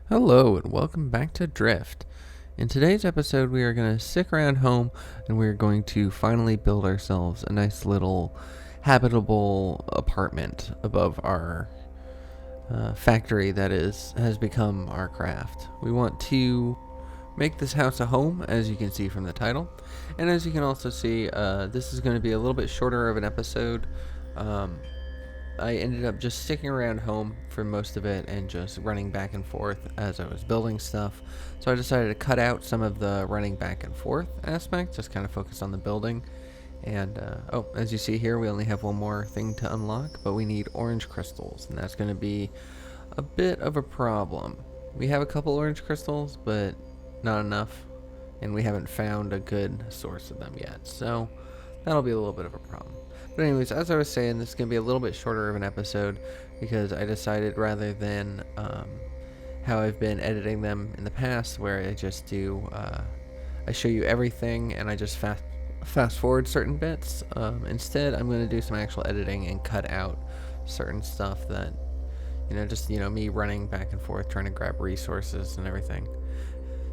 Hello and welcome back to Drift. In today's episode, we are going to stick around home and we're going to finally build ourselves a nice little habitable apartment above our factory that has become our craft. We want to make this house a home, as you can see from the title. And as you can also see, this is going to be a little bit shorter of an episode. Um, I ended up just sticking around home for most of it and just running back and forth as I was building stuff. So I decided to cut out some of the running back and forth aspect, just kind of focus on the building. And, as you see here, we only have one more thing to unlock, but we need orange crystals, and that's going to be a bit of a problem. We have a couple orange crystals, but not enough, and we haven't found a good source of them yet. So that'll be a little bit of a problem. But anyways, as I was saying, this is going to be a little bit shorter of an episode because I decided rather than how I've been editing them in the past, where I just do, I show you everything and I just fast forward certain bits. Instead, I'm going to do some actual editing and cut out certain stuff that, just, me running back and forth trying to grab resources and everything.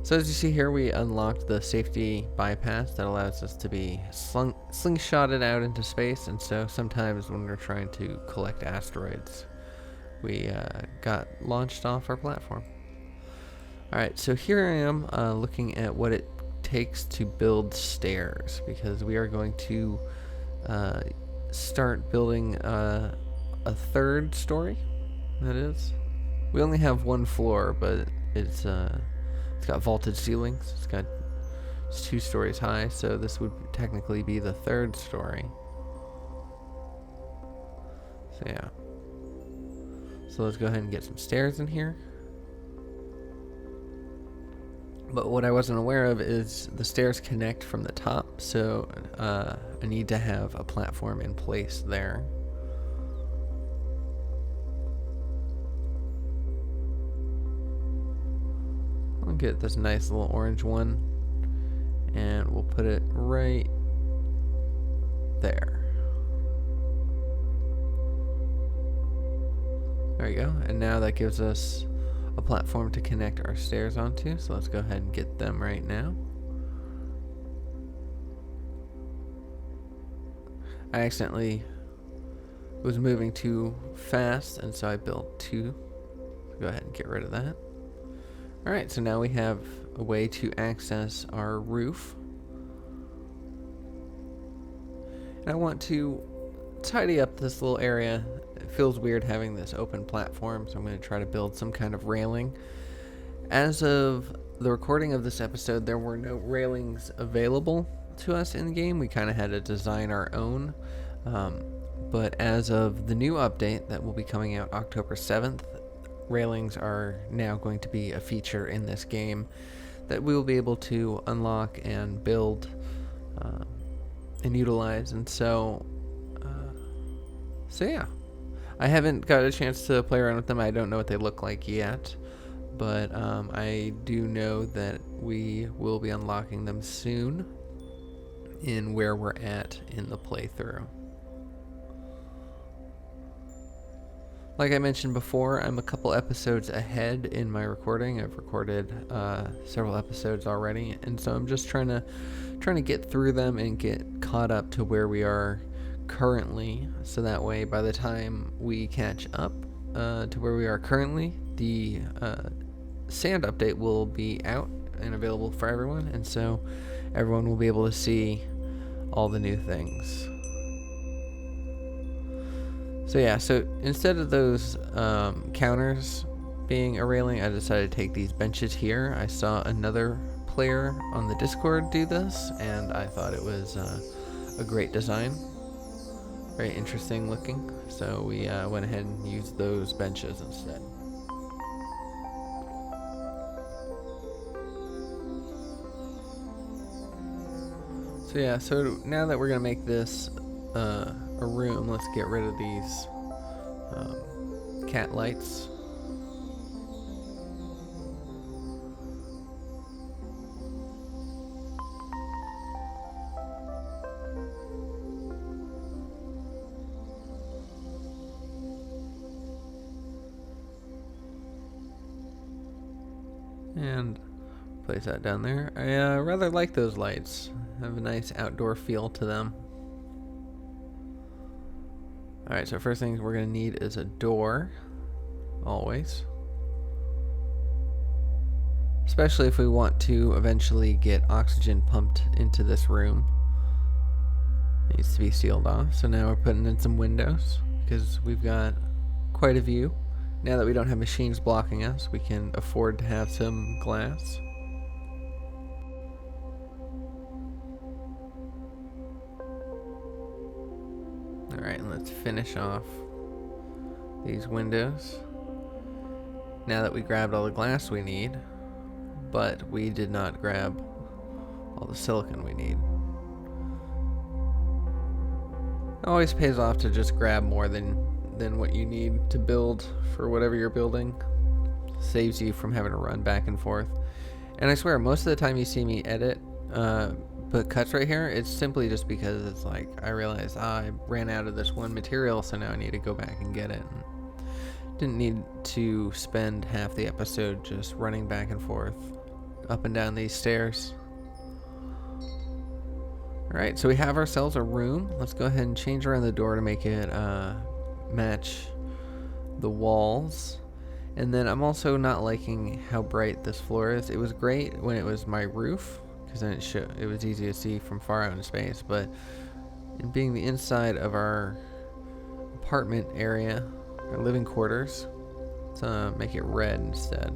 So as you see here, we unlocked the safety bypass that allows us to be slingshotted out into space, and so sometimes when we're trying to collect asteroids, we got launched off our platform. Alright, so here I am looking at what it takes to build stairs, because we are going to start building a third story, that is. We only have one floor, but it's got vaulted ceilings. It's 2 stories high, so this would technically be the third story. So yeah. So let's go ahead and get some stairs in here. But what I wasn't aware of is the stairs connect from the top, so I need to have a platform in place there. I'll get this nice little orange one, and we'll put it right there. There we go, and now that gives us a platform to connect our stairs onto, so let's go ahead and get them right now. I accidentally was moving too fast, and so I built 2. Go ahead and get rid of that. Alright, so now we have a way to access our roof. And I want to tidy up this little area. It feels weird having this open platform, so I'm going to try to build some kind of railing. As of the recording of this episode, there were no railings available to us in the game. We kind of had to design our own. But as of the new update that will be coming out October 7th, railings are now going to be a feature in this game that we will be able to unlock and build and utilize. And so yeah, I haven't got a chance to play around with them. I don't know what they look like yet, but I do know that we will be unlocking them soon in where we're at in the playthrough. Like I mentioned before, I'm a couple episodes ahead in my recording. I've recorded several episodes already, and so I'm just trying to get through them and get caught up to where we are currently, so that way by the time we catch up to where we are currently, the sand update will be out and available for everyone, and so everyone will be able to see all the new things. So yeah, so instead of those counters being a railing, I decided to take these benches here. I saw another player on the Discord do this, and I thought it was a great design. Very interesting looking. So we went ahead and used those benches instead. So yeah, so now that we're going to make this a room, let's get rid of these cat lights. And place that down there. I rather like those lights. Have a nice outdoor feel to them. Alright, so first thing we're going to need is a door. Always. Especially if we want to eventually get oxygen pumped into this room. It needs to be sealed off. So now we're putting in some windows because we've got quite a view. Now that we don't have machines blocking us, we can afford to have some glass. Alright, let's finish off these windows. Now that we grabbed all the glass we need, but we did not grab all the silicon we need. It always pays off to just grab more than what you need to build for whatever you're building. Saves you from having to run back and forth. And I swear, most of the time you see me edit, put cuts right here, it's simply just because it's like, I realized, I ran out of this one material, so now I need to go back and get it. And didn't need to spend half the episode just running back and forth, up and down these stairs. Alright, so we have ourselves a room. Let's go ahead and change around the door to make it match the walls. And then I'm also not liking how bright this floor is. It was great when it was my roof, because then it was easy to see from far out in space. But in being the inside of our apartment area, our living quarters, let's make it red instead.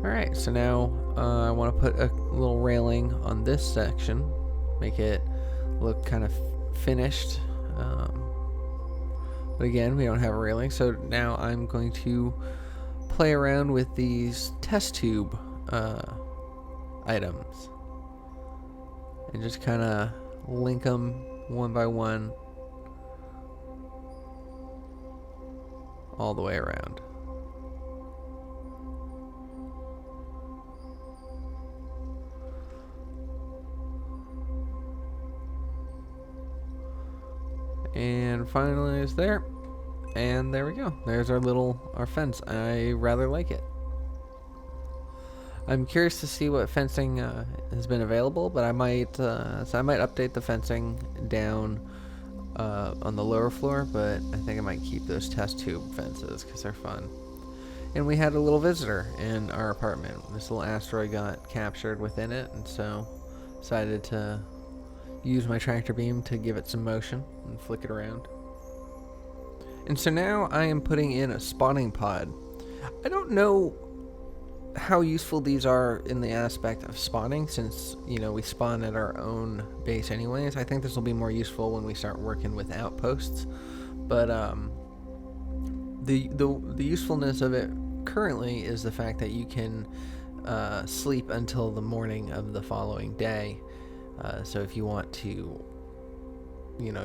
Alright, so now I want to put a little railing on this section, make it look kind of finished. But again, we don't have a railing, so now I'm going to play around with these test tube items and just kind of link them one by one all the way around. And finally it's there. And there we go. There's our fence. I rather like it. I'm curious to see what fencing has been available, but I might update the fencing down on the lower floor, but I think I might keep those test tube fences because they're fun. And we had a little visitor in our apartment. This little asteroid got captured within it, and so decided to use my tractor beam to give it some motion and flick it around. And so now I am putting in a spawning pod. I don't know how useful these are in the aspect of spawning, since we spawn at our own base anyways. I think this will be more useful when we start working with outposts. But the usefulness of it currently is the fact that you can sleep until the morning of the following day. So if you want to,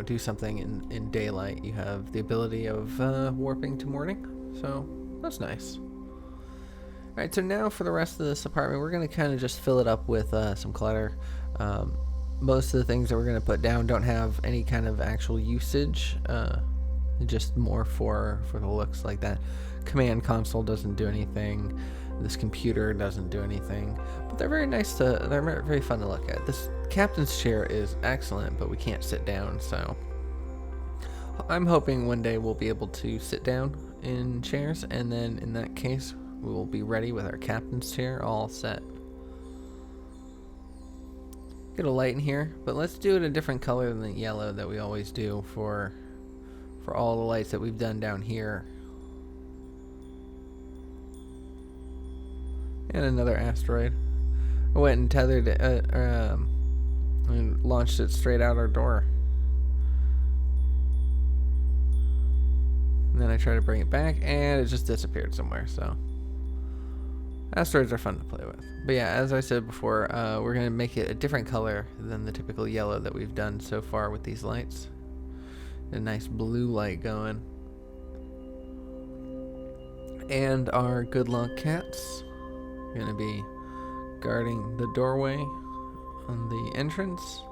do something in daylight, you have the ability of warping to morning. So that's nice. Alright, so now for the rest of this apartment, we're going to kind of just fill it up with some clutter. Most of the things that we're going to put down don't have any kind of actual usage, just more for the looks. Like that command console doesn't do anything. This computer doesn't do anything, but they're very nice they're very fun to look at. This captain's chair is excellent, but we can't sit down, so I'm hoping one day we'll be able to sit down in chairs, and then in that case we will be ready with our captain's chair all set. Get a light in here, but let's do it a different color than the yellow that we always do for all the lights that we've done down here. And another asteroid. I went and tethered it, and launched it straight out our door. And then I tried to bring it back, and it just disappeared somewhere, so. Asteroids are fun to play with. But yeah, as I said before, we're going to make it a different color than the typical yellow that we've done so far with these lights. A nice blue light going. And our good luck cats. going to be guarding the doorway on the entrance.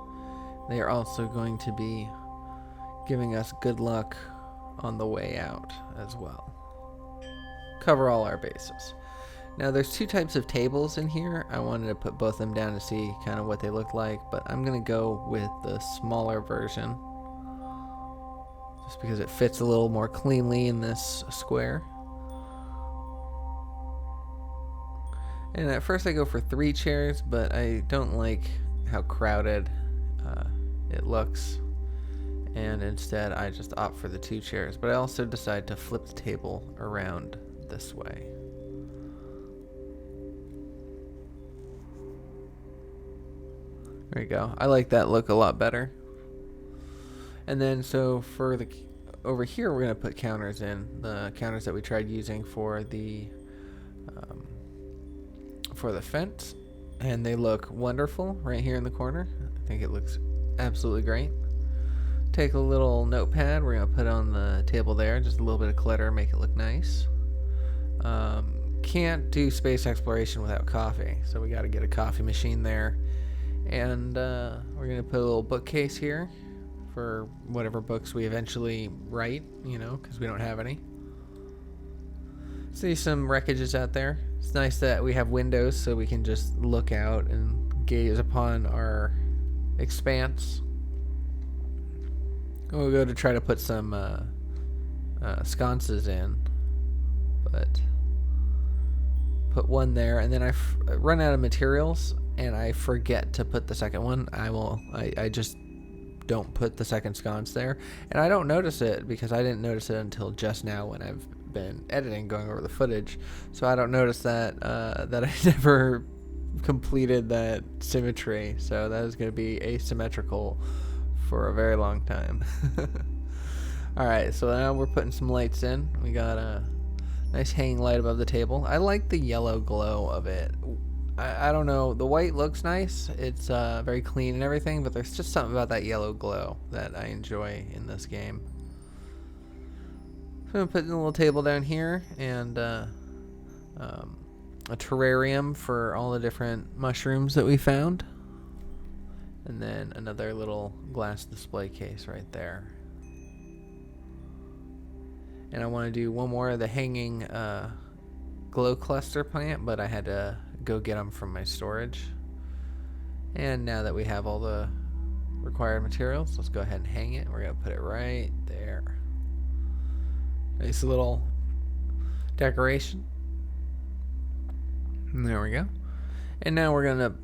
They are also going to be giving us good luck on the way out as well. Cover all our bases. Now there's two types of tables in here. I wanted to put both of them down to see kind of what they look like, but I'm going to go with the smaller version just because it fits a little more cleanly in this square. And at first I go for 3 chairs, but I don't like how crowded it looks, and instead I just opt for the 2 chairs. But I also decide to flip the table around this way. There you go. I like that look a lot better. And then so for the over here we're going to put counters in, the counters that we tried using for the fence, and they look wonderful right here in the corner. I think it looks absolutely great. Take a little notepad, we're going to put on the table there, just a little bit of clutter, make it look nice. Can't do space exploration without coffee, so we got to get a coffee machine there. And we're going to put a little bookcase here for whatever books we eventually write, because we don't have any. See some wreckages out there. It's nice that we have windows so we can just look out and gaze upon our expanse. We'll go to try to put some sconces in, but put one there, and then I run out of materials and I forget to put the second one. I just don't put the second sconce there, and I don't notice it because I didn't notice it until just now when I've been editing, going over the footage. So I don't notice that that I never completed that symmetry. So that is going to be asymmetrical for a very long time. Alright, so now we're putting some lights in. We got a nice hanging light above the table. I like the yellow glow of it. I don't know, the white looks nice. It's very clean and everything, but there's just something about that yellow glow that I enjoy in this game. So I'm putting a little table down here, and a terrarium for all the different mushrooms that we found. And then another little glass display case right there. And I want to do one more of the hanging glow cluster plant, but I had to go get them from my storage. And now that we have all the required materials, let's go ahead and hang it. We're going to put it right there. Nice little decoration. And there we go. And now we're going to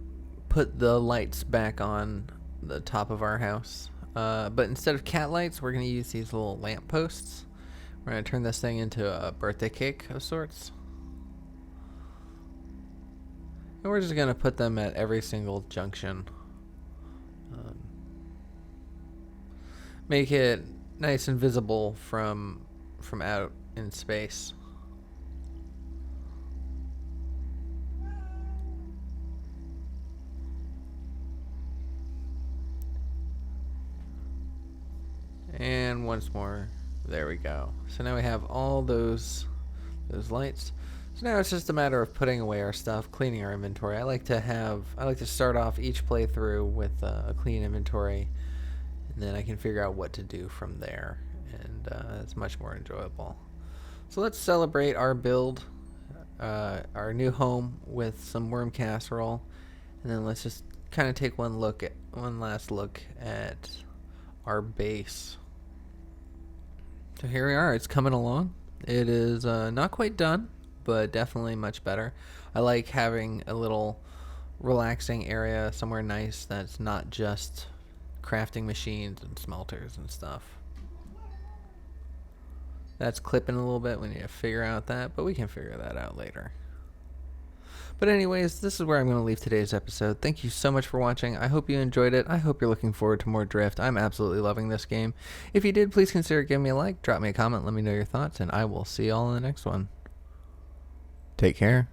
put the lights back on the top of our house. But instead of cat lights, we're going to use these little lamp posts. We're going to turn this thing into a birthday cake of sorts. And we're just going to put them at every single junction. Make it nice and visible from out in space. And once more, there we go. So now we have all those lights. So now it's just a matter of putting away our stuff, cleaning our inventory. I like to start off each playthrough with a clean inventory, and then I can figure out what to do from there, and it's much more enjoyable. So let's celebrate our build, our new home, with some worm casserole, and then let's just kind of take one last look at our base. So here we are. It's coming along. It is not quite done, but definitely much better. I like having a little relaxing area, somewhere nice that's not just crafting machines and smelters and stuff. That's clipping a little bit. We need to figure out that, but we can figure that out later. But anyways, this is where I'm going to leave today's episode. Thank you so much for watching. I hope you enjoyed it. I hope you're looking forward to more Drift. I'm absolutely loving this game. If you did, please consider giving me a like, drop me a comment, let me know your thoughts, and I will see you all in the next one. Take care.